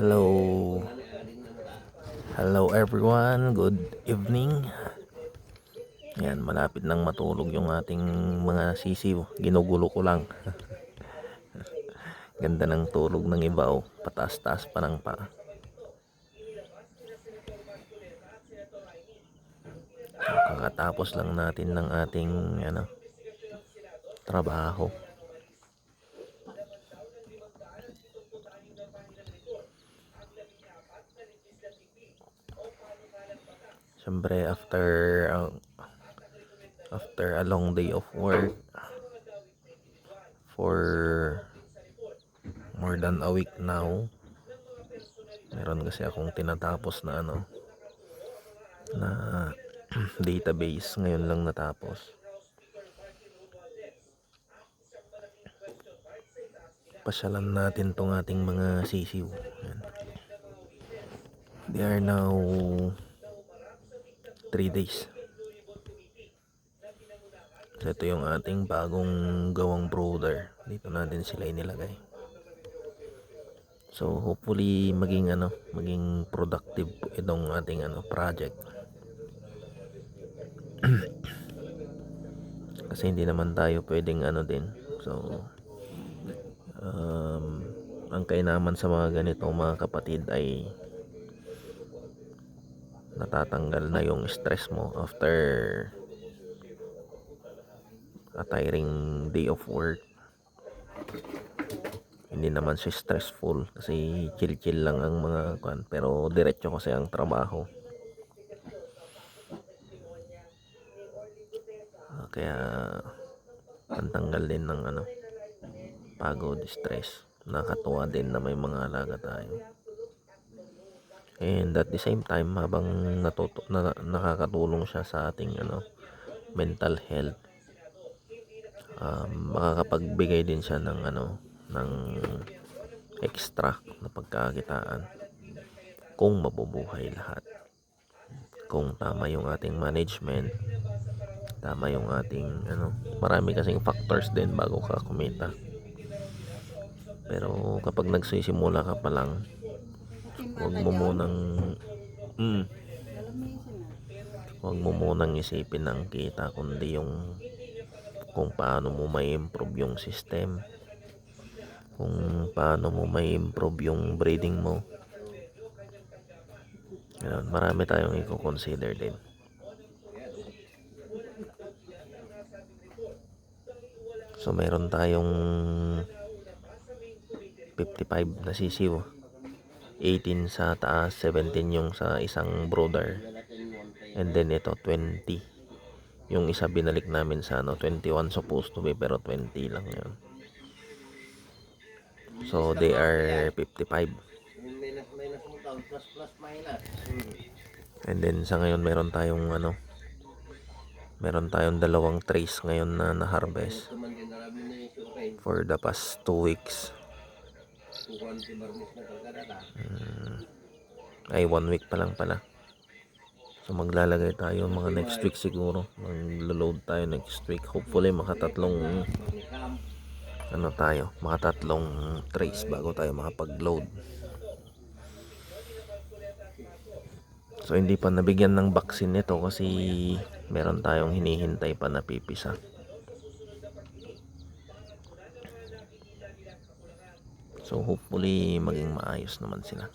Hello. Hello everyone. Good evening. Yan, malapit nang matulog yung ating mga sisiw. Ginugulo ko lang. Ganda ng tulog ng iba oh. Pataas-taas pa ng paa. Kakatapos lang natin ng ating trabaho. Siyempre after a long day of work for more than a week now, meron kasi akong tinatapos na na database, ngayon lang natapos. Pasyalan natin tong ating mga sisiw. Yan. They are now 3 days. So ito yung ating bagong gawang brooder. Dito natin sila inilagay. So hopefully maging productive itong ating project. Kasi hindi naman tayo pwedeng din. So ang kainaman sa mga ganitong mga kapatid ay natatanggal na yung stress mo after a tiring day of work. Hindi naman siya stressful kasi chill lang ang mga pero diretso kasi ang trabaho. Kaya pantanggal din ng pagod, stress. Nakatuwa din na may mga alaga tayo. And at the same time, habang nakakatulong siya sa ating mental health, makakapagbigay din siya ng extra na pagkakitaan kung mabubuhay lahat. Kung tama yung ating management, tama yung ating marami kasing factors din bago ka kumita. Pero kapag nagsisimula ka pa lang, huwag mo munang isipin ang kita, kundi yung kung paano mo may improve yung system, kung paano mo may improve yung breeding mo. Marami tayong i-consider din. So meron tayong 55 na sisiw, 18 sa taas, 17 yung sa isang brooder, and then ito 20. Yung isa binalik namin sa 21 supposed to be, pero 20 lang yun. So they are 55. And then sa ngayon meron tayong dalawang trays ngayon na harvest for the past 2 weeks. Ay 1 week pa lang pala. So maglalagay tayo mga next week siguro. Mag-load tayo next week. Hopefully makatatlong trays bago tayo makapag-load. So hindi pa nabigyan ng vaccine nito kasi meron tayong hinihintay pa na pipisa. So hopefully maging maayos naman sila.